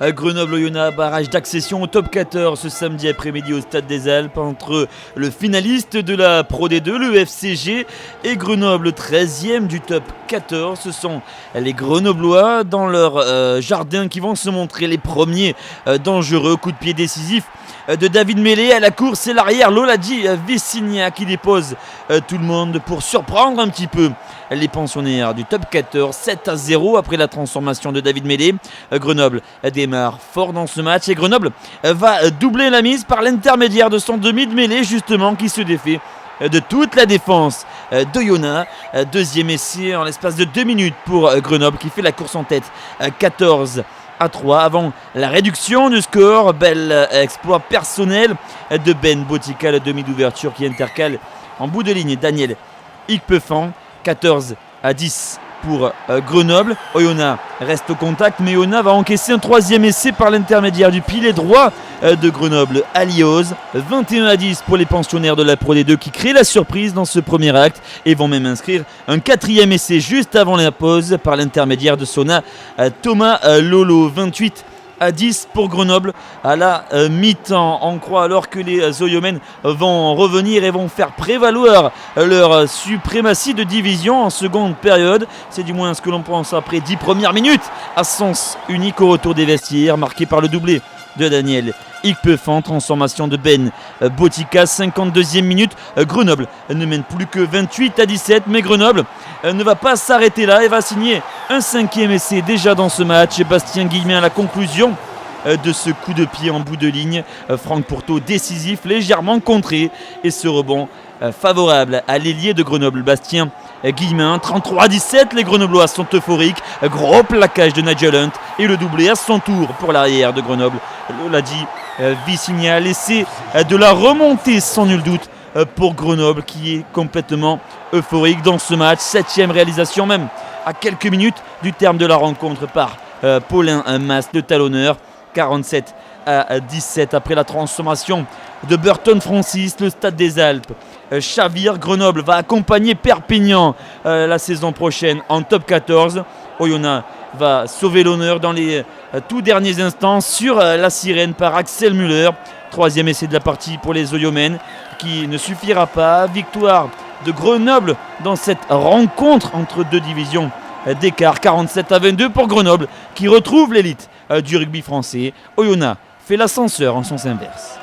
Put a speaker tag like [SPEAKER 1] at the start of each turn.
[SPEAKER 1] Grenoble-Oyonnax, barrage d'accession au top 14 ce samedi après-midi au Stade des Alpes entre le finaliste de la Pro D2, le FCG, et Grenoble, 13e du top 14. Ce sont les Grenoblois dans leur jardin qui vont se montrer les premiers dangereux. Coup de pied décisif de David Mêlé à la course et l'arrière Loladi Vissigna qui dépose tout le monde pour surprendre un petit peu les pensionnaires du top 14. 7-0 après la transformation de David Mêlé. Grenoble démarre fort dans ce match et Grenoble va doubler la mise par l'intermédiaire de son demi de mêlée justement qui se défait de toute la défense d'Oyonnax. Deuxième essai en l'espace de 2 minutes pour Grenoble qui fait la course en tête 14-3 avant la réduction du score. Bel exploit personnel de Ben Botica, le demi d'ouverture qui intercale en bout de ligne Daniel Ickpefan. 14-10 pour Grenoble. Oyonnax reste au contact, mais Oyonnax va encaisser un troisième essai par l'intermédiaire du pilier droit de Grenoble, Alioz. 21-10 pour les pensionnaires de la Pro D2 qui créent la surprise dans ce premier acte et vont même inscrire un quatrième essai juste avant la pause par l'intermédiaire de Sona Thomas Lolo. 28-10 pour Grenoble à la mi-temps. On croit alors que les Oyomènes vont revenir et vont faire prévaloir leur suprématie de division en seconde période. C'est du moins ce que l'on pense après 10 premières minutes. À sens unique au retour des vestiaires, marqué par le doublé de Daniel Ickpefan, transformation de Ben Botica. 52e minute, Grenoble ne mène plus que 28-17, mais Grenoble ne va pas s'arrêter là et va signer un 5e essai déjà dans ce match. Bastien Guillemin à la conclusion de ce coup de pied en bout de ligne. Franck Pourteau décisif, légèrement contré, et ce rebond favorable à l'ailier de Grenoble, Bastien Guillemin. 33-17, les Grenoblois sont euphoriques. Gros plaquage de Nigel Hunt et le doublé à son tour pour l'arrière de Grenoble. Loladi Vissigna a laissé de la remontée sans nul doute pour Grenoble qui est complètement euphorique dans ce match. 7e réalisation même à quelques minutes du terme de la rencontre par Paulin Mas, le talonneur. 47-17 après la transformation de Burton Francis. Le Stade des Alpes chavire. Grenoble va accompagner Perpignan la saison prochaine en top 14. Oyonnax va sauver l'honneur dans les tout derniers instants sur la sirène par Axel Müller. 3e essai de la partie pour les Oyomènes qui ne suffira pas. Victoire de Grenoble dans cette rencontre entre deux divisions d'écart. 47-22 pour Grenoble qui retrouve l'élite du rugby français. Oyonnax fait l'ascenseur en sens inverse.